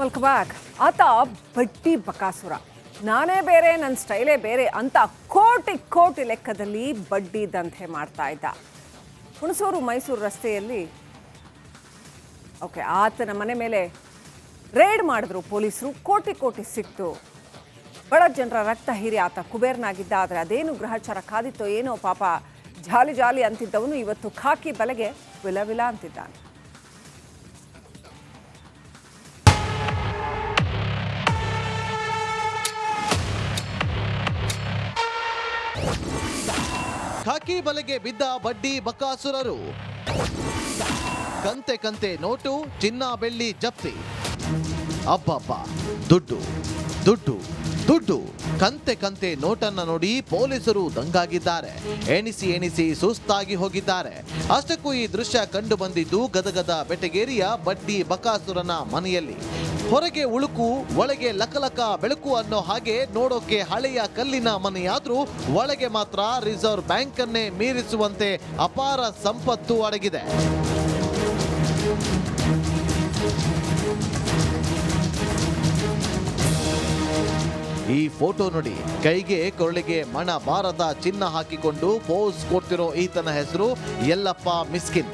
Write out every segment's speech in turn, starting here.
Welcome back. ಆತ ಬಡ್ಡಿ ಬಕಾಸುರ, ನಾನೇ ಬೇರೆ ನನ್ನ ಸ್ಟೈಲೇ ಬೇರೆ ಅಂತ ಕೋಟಿ ಕೋಟಿ ಲೆಕ್ಕದಲ್ಲಿ ಬಡ್ಡಿ ದಂಧೆ ಮಾಡ್ತಾ ಇದ್ದ. ಹುಣಸೂರು ಮೈಸೂರು ರಸ್ತೆಯಲ್ಲಿ ಆತನ ಮನೆ ಮೇಲೆ ರೇಡ್ ಮಾಡಿದ್ರು ಪೊಲೀಸರು. ಕೋಟಿ ಕೋಟಿ ಸಿಕ್ತು. ಬಡ ಜನರ ರಕ್ತ ಹೀರಿ ಆತ ಕುಬೇರ್ನಾಗಿದ್ದ. ಆದರೆ ಅದೇನು ಗ್ರಹಚಾರ ಕಾದಿತ್ತೋ ಏನೋ ಪಾಪ. ಜಾಲಿ ಜಾಲಿ ಅಂತಿದ್ದವನು ಇವತ್ತು ಖಾಕಿ ಬಲೆಗೆ ವಿಲವಿಲ ಅಂತಿದ್ದಾನೆ. ಖಾಕಿ ಬಲೆಗೆ ಬಿದ್ದ ಬಡ್ಡಿ ಬಕಾಸುರರು. ಕಂತೆ ಕಂತೆ ನೋಟು, ಚಿನ್ನ ಬೆಳ್ಳಿ ಜಪ್ತಿ. ಅಬ್ಬಬ್ಬ, ದುಡ್ಡು ದುಡ್ಡು ದುಡ್ಡು. ಕಂತೆ ಕಂತೆ ನೋಟನ್ನ ನೋಡಿ ಪೊಲೀಸರು ದಂಗಾಗಿದ್ದಾರೆ. ಎಣಿಸಿ ಎಣಿಸಿ ಸುಸ್ತಾಗಿ ಹೋಗಿದ್ದಾರೆ. ಅಷ್ಟಕ್ಕೂ ಈ ದೃಶ್ಯ ಕಂಡು ಬಂದಿದ್ದು ಗದಗದ ಬೆಟಗೇರಿಯ ಬಡ್ಡಿ ಬಕಾಸುರನ ಮನೆಯಲ್ಲಿ. ಹೊರಗೆ ಉಳುಕು, ಒಳಗೆ ಲಕಲಕ ಬೆಳಕು ಅನ್ನೋ ಹಾಗೆ ನೋಡೋಕೆ ಹಳೆಯ ಕಲ್ಲಿನ ಮನೆಯಾದ್ರೂ ಒಳಗೆ ಮಾತ್ರ ರಿಸರ್ವ್ ಬ್ಯಾಂಕ್ ಅನ್ನೇ ಮೀರಿಸುವಂತೆ ಅಪಾರ ಸಂಪತ್ತು ಅಡಗಿದೆ. ಈ ಫೋಟೋ ನೋಡಿ, ಕೈಗೆ ಕೊರಳಿಗೆ ಮಣ ಬಾರದ ಚಿನ್ನ ಹಾಕಿಕೊಂಡು ಪೋಸ್ ಕೊಡ್ತಿರೋ ಈತನ ಹೆಸರು ಯಲ್ಲಪ್ಪ ಮಿಸ್ಕಿನ್.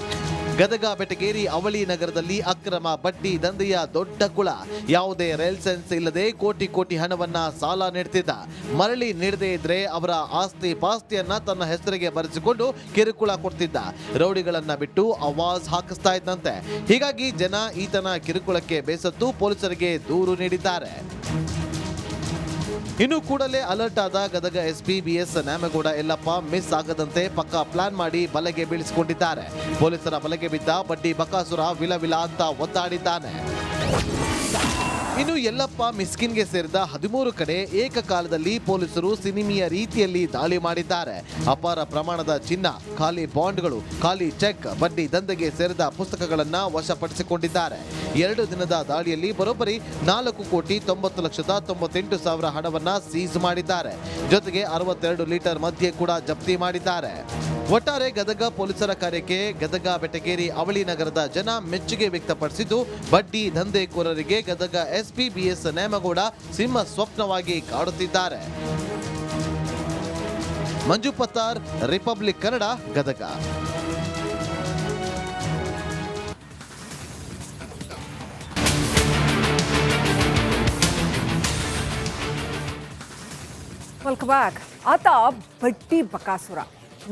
ಗದಗ ಬೆಟಗೇರಿ ಅವಳಿ ನಗರದಲ್ಲಿ ಅಕ್ರಮ ಬಡ್ಡಿ ದಂಧೆಯ ದೊಡ್ಡ ಕುಳ. ಯಾವುದೇ ಲೈಸೆನ್ಸ್ ಇಲ್ಲದೆ ಕೋಟಿ ಕೋಟಿ ಹಣವನ್ನ ಸಾಲ ನೀಡ್ತಿದ್ದ. ಮರಳಿ ನೀಡದೇ ಇದ್ರೆ ಅವರ ಆಸ್ತಿ ಪಾಸ್ತಿಯನ್ನ ತನ್ನ ಹೆಸರಿಗೆ ಬರೆಸಿಕೊಂಡು ಕಿರುಕುಳ ಕೊಡ್ತಿದ್ದ. ರೌಡಿಗಳನ್ನ ಬಿಟ್ಟು ಆವಾಜ್ ಹಾಕಿಸ್ತಾ ಇದ್ದಂತೆ. ಹೀಗಾಗಿ ಜನ ಈತನ ಕಿರುಕುಳಕ್ಕೆ ಬೇಸತ್ತು ಪೊಲೀಸರಿಗೆ ದೂರು ನೀಡಿದ್ದಾರೆ. ಇನ್ನು ಕೂಡಲೇ ಅಲರ್ಟ್ ಆದ Gadag SP BS Nyamagouda Yallappa miss ಆಗದಂತೆ ಪಕ್ಕಾ ಪ್ಲಾನ್ ಮಾಡಿ ಬಲೆಗೆ ಬೀಳಿಸಿಕೊಂಡಿದ್ದಾರೆ. ಪೊಲೀಸರ ಬಲೆಗೆ ಬಿದ್ದ ಬಡ್ಡಿ ಬಕಾಸುರ ವಿಲವಿಲ ಅಂತ ಒದ್ದಾಡಿದ್ದಾನೆ. ಇನ್ನು ಯಲ್ಲಪ್ಪ ಮಿಸ್ಕಿನ್ಗೆ ಸೇರಿದ 13 ಕಡೆ ಏಕಕಾಲದಲ್ಲಿ ಪೊಲೀಸರು ಸಿನಿಮೀಯ ರೀತಿಯಲ್ಲಿ ದಾಳಿ ಮಾಡಿದ್ದಾರೆ. ಅಪಾರ ಪ್ರಮಾಣದ ಚಿನ್ನ, ಖಾಲಿ ಬಾಂಡ್ಗಳು, ಖಾಲಿ ಚೆಕ್, ಬಡ್ಡಿ ದಂಧೆಗೆ ಸೇರಿದ ಪುಸ್ತಕಗಳನ್ನ ವಶಪಡಿಸಿಕೊಂಡಿದ್ದಾರೆ. 2 ದಿನದ ದಾಳಿಯಲ್ಲಿ ಬರೋಬ್ಬರಿ 4,90,98,000 ಹಣವನ್ನ ಸೀಸ್ ಮಾಡಿದ್ದಾರೆ. ಜೊತೆಗೆ 62 ಲೀಟರ್ ಮದ್ಯ ಕೂಡ ಜಪ್ತಿ ಮಾಡಿದ್ದಾರೆ. ಒಟ್ಟಾರೆ ಗದಗ ಪೊಲೀಸರ ಕಾರ್ಯಕ್ಕೆ ಗದಗ ಬೆಟಗೇರಿ ಅವಳಿ ನಗರದ ಜನ ಮೆಚ್ಚುಗೆ ವ್ಯಕ್ತಪಡಿಸಿದ್ದು, ಬಡ್ಡಿ ದಂಧೆಕೋರರಿಗೆ ಗದಗ ಎಸ್ಪಿ ಬಿಎಸ್ ನ್ಯಾಮಗೌಡ ಸಿಂಹ ಸ್ವಪ್ನವಾಗಿ ಕಾಡುತ್ತಿದ್ದಾರೆ. Manju Pattar, Republic Kannada, Gadag. Welcome back. ಆತ ಬಡ್ಡಿ ಬಕಾಸುರ,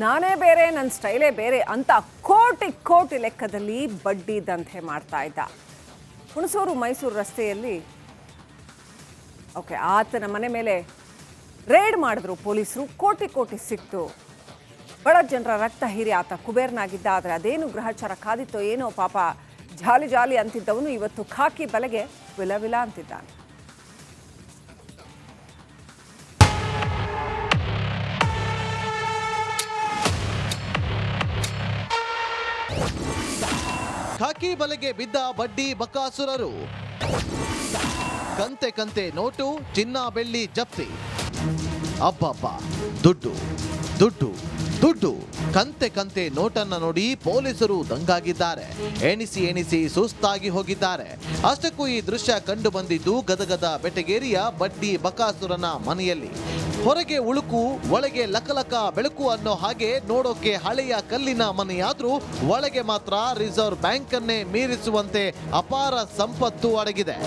ನಾನೇ ಬೇರೆ ನನ್ನ ಸ್ಟೈಲೇ ಬೇರೆ ಅಂತ ಕೋಟಿ ಕೋಟಿ ಲೆಕ್ಕದಲ್ಲಿ ಬಡ್ಡಿ ದಂಧೆ ಮಾಡ್ತಾ ಇದ್ದ. ಹುಣಸೂರು ಮೈಸೂರು ರಸ್ತೆಯಲ್ಲಿ ಆತನ ಮನೆ ಮೇಲೆ ರೇಡ್ ಮಾಡಿದ್ರು ಪೊಲೀಸರು. ಕೋಟಿ ಕೋಟಿ ಸಿಕ್ತು. ಬಡ ಜನರ ರಕ್ತ ಹೀರಿ ಆತ ಕುಬೇರ್ನಾಗಿದ್ದ. ಆದರೆ ಅದೇನು ಗ್ರಹಚಾರ ಕಾದಿತ್ತೋ ಏನೋ ಪಾಪ. ಜಾಲಿ ಜಾಲಿ ಅಂತಿದ್ದವನು ಇವತ್ತು ಖಾಕಿ ಬಲೆಗೆ ವಿಲವಿಲ ಅಂತಿದ್ದಾನೆ. ಖಾಕಿ ಬಲೆಗೆ ಬಿದ್ದ ಬಡ್ಡಿ ಬಕಾಸುರರು. ಕಂತೆ ಕಂತೆ ನೋಟು, ಚಿನ್ನ ಬೆಳ್ಳಿ ಜಪ್ತಿ. ಅಬ್ಬಬ್ಬ, ದುಡ್ಡು ದುಡ್ಡು ದುಡ್ಡು. ಕಂತೆ ಕಂತೆ ನೋಟನ್ನ ನೋಡಿ ಪೊಲೀಸರು ದಂಗಾಗಿದ್ದಾರೆ. ಎಣಿಸಿ ಎಣಿಸಿ ಸುಸ್ತಾಗಿ ಹೋಗಿದ್ದಾರೆ. ಅಷ್ಟಕ್ಕೂ ಈ ದೃಶ್ಯ ಕಂಡು ಬಂದಿದ್ದು ಗದಗದ ಬೆಟಗೇರಿಯ ಬಡ್ಡಿ ಬಕಾಸುರನ ಮನೆಯಲ್ಲಿ. ಹೊರಗೆ ಉಳುಕು, ಒಳಗೆ ಲಕಲಕ ಬೆಳಕು ಅನ್ನೋ ಹಾಗೆ ನೋಡೋಕೆ ಹಳೆಯ ಕಲ್ಲಿನ ಮನೆಯಾದ್ರೂ ಒಳಗೆ ಮಾತ್ರ ರಿಸರ್ವ್ ಬ್ಯಾಂಕ್ ಅನ್ನೇ ಮೀರಿಸುವಂತೆ ಅಪಾರ ಸಂಪತ್ತು ಅಡಗಿದೆ.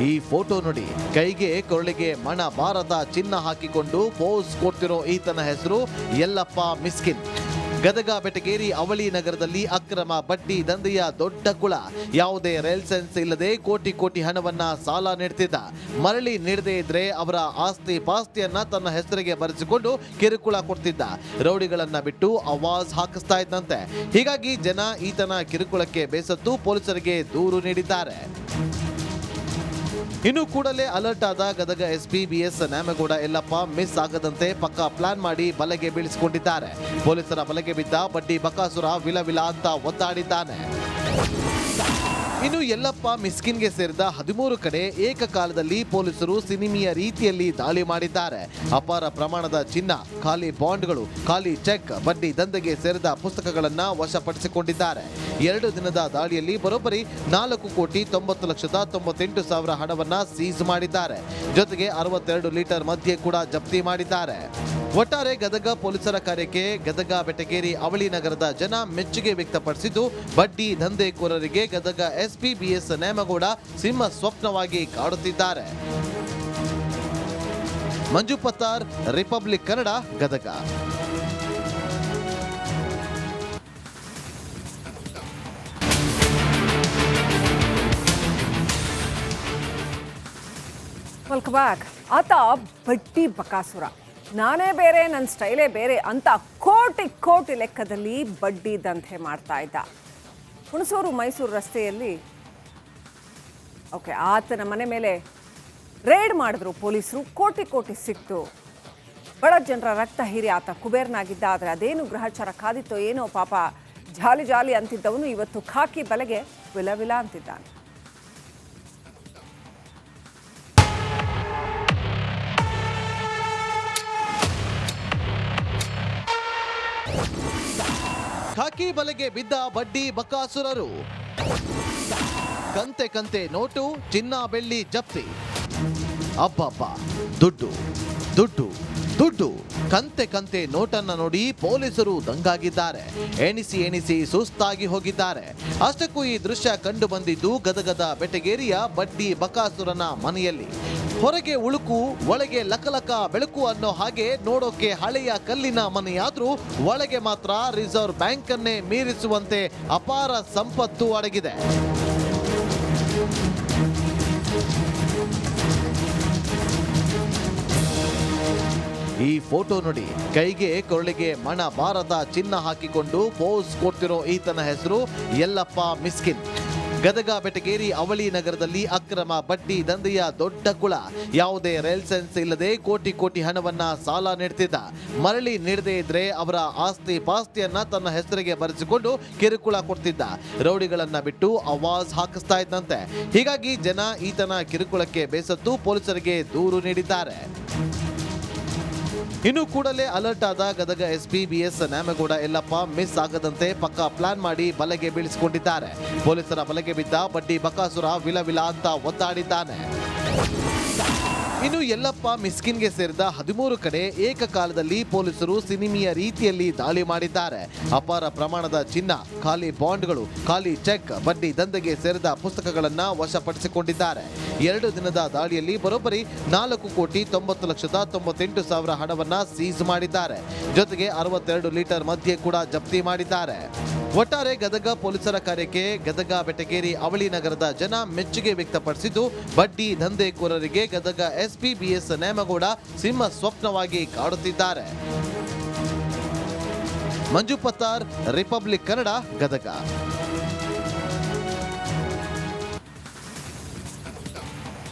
ಈ ಫೋಟೋ ನೋಡಿ, ಕೈಗೆ ಕೊರಳಿಗೆ ಮಣ ಬಾರದ ಚಿನ್ನ ಹಾಕಿಕೊಂಡು ಪೋಸ್ ಕೊಡ್ತಿರೋ ಈತನ ಹೆಸರು ಯಲ್ಲಪ್ಪ ಮಿಸ್ಕಿನ್. ಗದಗ ಬೆಟಗೇರಿ ಅವಳಿ ನಗರದಲ್ಲಿ ಅಕ್ರಮ ಬಡ್ಡಿ ದಂಧೆಯ ದೊಡ್ಡ ಕುಳ. ಯಾವುದೇ ಲೈಸೆನ್ಸ್ ಇಲ್ಲದೆ ಕೋಟಿ ಕೋಟಿ ಹಣವನ್ನ ಸಾಲ ನೀಡ್ತಿದ್ದ. ಮರಳಿ ನೀಡದೇ ಇದ್ರೆ ಅವರ ಆಸ್ತಿ ಪಾಸ್ತಿಯನ್ನ ತನ್ನ ಹೆಸರಿಗೆ ಬರೆಸಿಕೊಂಡು ಕಿರುಕುಳ ಕೊಡ್ತಿದ್ದ. ರೌಡಿಗಳನ್ನ ಬಿಟ್ಟು ಆವಾಜ್ ಹಾಕಿಸ್ತಾ ಇದ್ದಂತೆ. ಹೀಗಾಗಿ ಜನ ಈತನ ಕಿರುಕುಳಕ್ಕೆ ಬೇಸತ್ತು ಪೊಲೀಸರಿಗೆ ದೂರು ನೀಡಿದ್ದಾರೆ. ಇನ್ನು ಕೂಡಲೇ ಅಲರ್ಟ್ ಆದ Gadag SP BS Nyamagouda Yallappa miss ಆಗದಂತೆ ಪಕ್ಕಾ ಪ್ಲಾನ್ ಮಾಡಿ ಬಲೆಗೆ ಬೀಳಿಸಿಕೊಂಡಿದ್ದಾರೆ. ಪೊಲೀಸರ ಬಲೆಗೆ ಬಿದ್ದ ಬಡ್ಡಿ ಬಕಾಸುರ ವಿಲವಿಲ ಅಂತ ಒದ್ದಾಡಿದ್ದಾನೆ. ಇನ್ನು ಯಲ್ಲಪ್ಪ ಮಿಸ್ಕಿನ್ಗೆ ಸೇರಿದ 13 ಕಡೆ ಏಕಕಾಲದಲ್ಲಿ ಪೊಲೀಸರು ಸಿನಿಮೀಯ ರೀತಿಯಲ್ಲಿ ದಾಳಿ ಮಾಡಿದ್ದಾರೆ. ಅಪಾರ ಪ್ರಮಾಣದ ಚಿನ್ನ, ಖಾಲಿ ಬಾಂಡ್ಗಳು, ಖಾಲಿ ಚೆಕ್, ಬಡ್ಡಿ ದಂಧೆಗೆ ಸೇರಿದ ಪುಸ್ತಕಗಳನ್ನ ವಶಪಡಿಸಿಕೊಂಡಿದ್ದಾರೆ. 2 ದಿನದ ದಾಳಿಯಲ್ಲಿ ಬರೋಬ್ಬರಿ 4,90,98,000 ಹಣವನ್ನ ಸೀಸ್ ಮಾಡಿದ್ದಾರೆ. ಜೊತೆಗೆ 62 ಲೀಟರ್ ಮದ್ಯ ಕೂಡ ಜಪ್ತಿ ಮಾಡಿದ್ದಾರೆ. ಒಟ್ಟಾರೆ ಗದಗ ಪೊಲೀಸರ ಕಾರ್ಯಕ್ಕೆ ಗದಗ, ಬೆಟಗೇರಿ, ಅವಳಿ ನಗರದ ಜನ ಮೆಚ್ಚುಗೆ ವ್ಯಕ್ತಪಡಿಸಿದ್ದು, ಬಡ್ಡಿ ದಂಧೆಕೋರರಿಗೆ ಗದಗ ಎಸ್ಪಿ ಬಿಎಸ್ ನೇಮಗೌಡ ಸಿಂಹ ಸ್ವಪ್ನವಾಗಿ ಕಾಡುತ್ತಿದ್ದಾರೆ. Manju Pattar, Republic Kannada, Gadag. Welcome back. ಆತ ಬಡ್ಡಿ ಬಕಾಸುರ, ನಾನೇ ಬೇರೆ, ನನ್ನ ಸ್ಟೈಲೇ ಬೇರೆ ಅಂತ ಕೋಟಿ ಕೋಟಿ ಲೆಕ್ಕದಲ್ಲಿ ಬಡ್ಡಿ ದಂಧೆ ಮಾಡ್ತಾ ಇದ್ದ. ಹುಣಸೂರು ಮೈಸೂರು ರಸ್ತೆಯಲ್ಲಿ ಆತನ ಮನೆ ಮೇಲೆ ರೇಡ್ ಮಾಡಿದ್ರು ಪೊಲೀಸರು. ಕೋಟಿ ಕೋಟಿ ಸಿಕ್ತು. ಬಡ ಜನರ ರಕ್ತ ಹೀರಿ ಆತ ಕುಬೇರ್ನಾಗಿದ್ದ. ಆದರೆ ಅದೇನು ಗ್ರಹಚಾರ ಕಾದಿತ್ತೋ ಏನೋ ಪಾಪ, ಜಾಲಿ ಜಾಲಿ ಅಂತಿದ್ದವನು ಇವತ್ತು ಖಾಕಿ ಬಲೆಗೆ ವಿಲವಿಲ ಅಂತಿದ್ದಾನೆ. ಖಾಕಿ ಬಲೆಗೆ ಬಿದ್ದ ಬಡ್ಡಿ ಬಕಾಸುರರು. ಕಂತೆ ಕಂತೆ ನೋಟು, ಚಿನ್ನ ಬೆಳ್ಳಿ ಜಪ್ತಿ. ಅಬ್ಬಬ್ಬ, ದುಡ್ಡು ದುಡ್ಡು ದುಡ್ಡು. ಕಂತೆ ಕಂತೆ ನೋಟನ್ನ ನೋಡಿ ಪೊಲೀಸರು ದಂಗಾಗಿದ್ದಾರೆ. ಎಣಿಸಿ ಎಣಿಸಿ ಸುಸ್ತಾಗಿ ಹೋಗಿದ್ದಾರೆ. ಅಷ್ಟಕ್ಕೂ ಈ ದೃಶ್ಯ ಕಂಡು ಬಂದಿದ್ದು ಗದಗದ ಬೆಟಗೇರಿಯ ಬಡ್ಡಿ ಬಕಾಸುರನ ಮನೆಯಲ್ಲಿ. ಹೊರಗೆ ಉಳುಕು, ಒಳಗೆ ಲಕಲಕ ಬೆಳಕು ಅನ್ನೋ ಹಾಗೆ ನೋಡೋಕೆ ಹಳೆಯ ಕಲ್ಲಿನ ಮನೆಯಾದ್ರೂ ಒಳಗೆ ಮಾತ್ರ ರಿಸರ್ವ್ ಬ್ಯಾಂಕ್ ಅನ್ನೇ ಮೀರಿಸುವಂತೆ ಅಪಾರ ಸಂಪತ್ತು ಅಡಗಿದೆ. ಈ ಫೋಟೋ ನೋಡಿ, ಕೈಗೆ ಕೊರಳಿಗೆ ಮಣ ಭಾರದ ಚಿನ್ನ ಹಾಕಿಕೊಂಡು ಪೋಸ್ ಕೊಡ್ತಿರೋ ಈತನ ಹೆಸರು ಯಲ್ಲಪ್ಪ ಮಿಸ್ಕಿನ್. ಗದಗ, ಬೆಟಗೇರಿ, ಅವಳಿ ನಗರದಲ್ಲಿ ಅಕ್ರಮ ಬಡ್ಡಿ ದಂಧೆಯ ದೊಡ್ಡ ಕುಳ. ಯಾವುದೇ ಲೈಸೆನ್ಸ್ ಇಲ್ಲದೆ ಕೋಟಿ ಕೋಟಿ ಹಣವನ್ನ ಸಾಲ ನೀಡ್ತಿದ್ದ. ಮರಳಿ ನೀಡದೇ ಇದ್ರೆ ಅವರ ಆಸ್ತಿ ಪಾಸ್ತಿಯನ್ನ ತನ್ನ ಹೆಸರಿಗೆ ಬರೆಸಿಕೊಂಡು ಕಿರುಕುಳ ಕೊಡ್ತಿದ್ದ. ರೌಡಿಗಳನ್ನ ಬಿಟ್ಟು ಆವಾಜ್ ಹಾಕಿಸ್ತಾ ಇದ್ದಂತೆ. ಹೀಗಾಗಿ ಜನ ಈತನ ಕಿರುಕುಳಕ್ಕೆ ಬೇಸತ್ತು ಪೊಲೀಸರಿಗೆ ದೂರು ನೀಡಿದ್ದಾರೆ. ಇನ್ನು ಕೂಡಲೇ ಅಲರ್ಟ್ ಆದ Gadag SP BS Nemagouda Yallappa miss ಆಗದಂತೆ ಪಕ್ಕಾ ಪ್ಲಾನ್ ಮಾಡಿ ಬಲೆಗೆ ಬೀಳಿಸಿಕೊಂಡಿದ್ದಾರೆ. ಪೊಲೀಸರ ಬಲೆಗೆ ಬಿದ್ದ ಬಡ್ಡಿ ಬಕಾಸುರ ವಿಲವಿಲ ಅಂತ ಒದ್ದಾಡಿದ್ದಾನೆ. ಇನ್ನು ಯಲ್ಲಪ್ಪ ಮಿಸ್ಕಿನ್ಗೆ ಸೇರಿದ 13 ಕಡೆ ಏಕಕಾಲದಲ್ಲಿ ಪೊಲೀಸರು ಸಿನಿಮೀಯ ರೀತಿಯಲ್ಲಿ ದಾಳಿ ಮಾಡಿದ್ದಾರೆ. ಅಪಾರ ಪ್ರಮಾಣದ ಚಿನ್ನ, ಖಾಲಿ ಬಾಂಡ್ಗಳು, ಖಾಲಿ ಚೆಕ್, ಬಡ್ಡಿ ದಂಧೆಗೆ ಸೇರಿದ ಪುಸ್ತಕಗಳನ್ನ ವಶಪಡಿಸಿಕೊಂಡಿದ್ದಾರೆ. 2 ದಿನದ ದಾಳಿಯಲ್ಲಿ ಬರೋಬ್ಬರಿ 4,90,98,000 ಹಣವನ್ನ ಸೀಸ್ ಮಾಡಿದ್ದಾರೆ. ಜೊತೆಗೆ 62 ಲೀಟರ್ ಮದ್ಯ ಕೂಡ ಜಪ್ತಿ ಮಾಡಿದ್ದಾರೆ. ಒಟ್ಟಾರೆ ಗದಗ ಪೊಲೀಸರ ಕಾರ್ಯಕ್ಕೆ ಗದಗ, ಬೆಟಗೇರಿ, ಅವಳಿ ನಗರದ ಜನ ಮೆಚ್ಚುಗೆ ವ್ಯಕ್ತಪಡಿಸಿದ್ದು, ಬಡ್ಡಿ ದಂಧೆಕೋರರಿಗೆ ಗದಗ ಎಸ್ಪಿ ಬಿಎಸ್ ನೇಮಗೌಡ ಸಿಂಹ ಸ್ವಪ್ನವಾಗಿ ಕಾಡುತ್ತಿದ್ದಾರೆ. ಮಂಜು ಪತ್ತಾರ್, ರಿಪಬ್ಲಿಕ್ ಕನ್ನಡ, ಗದಗ.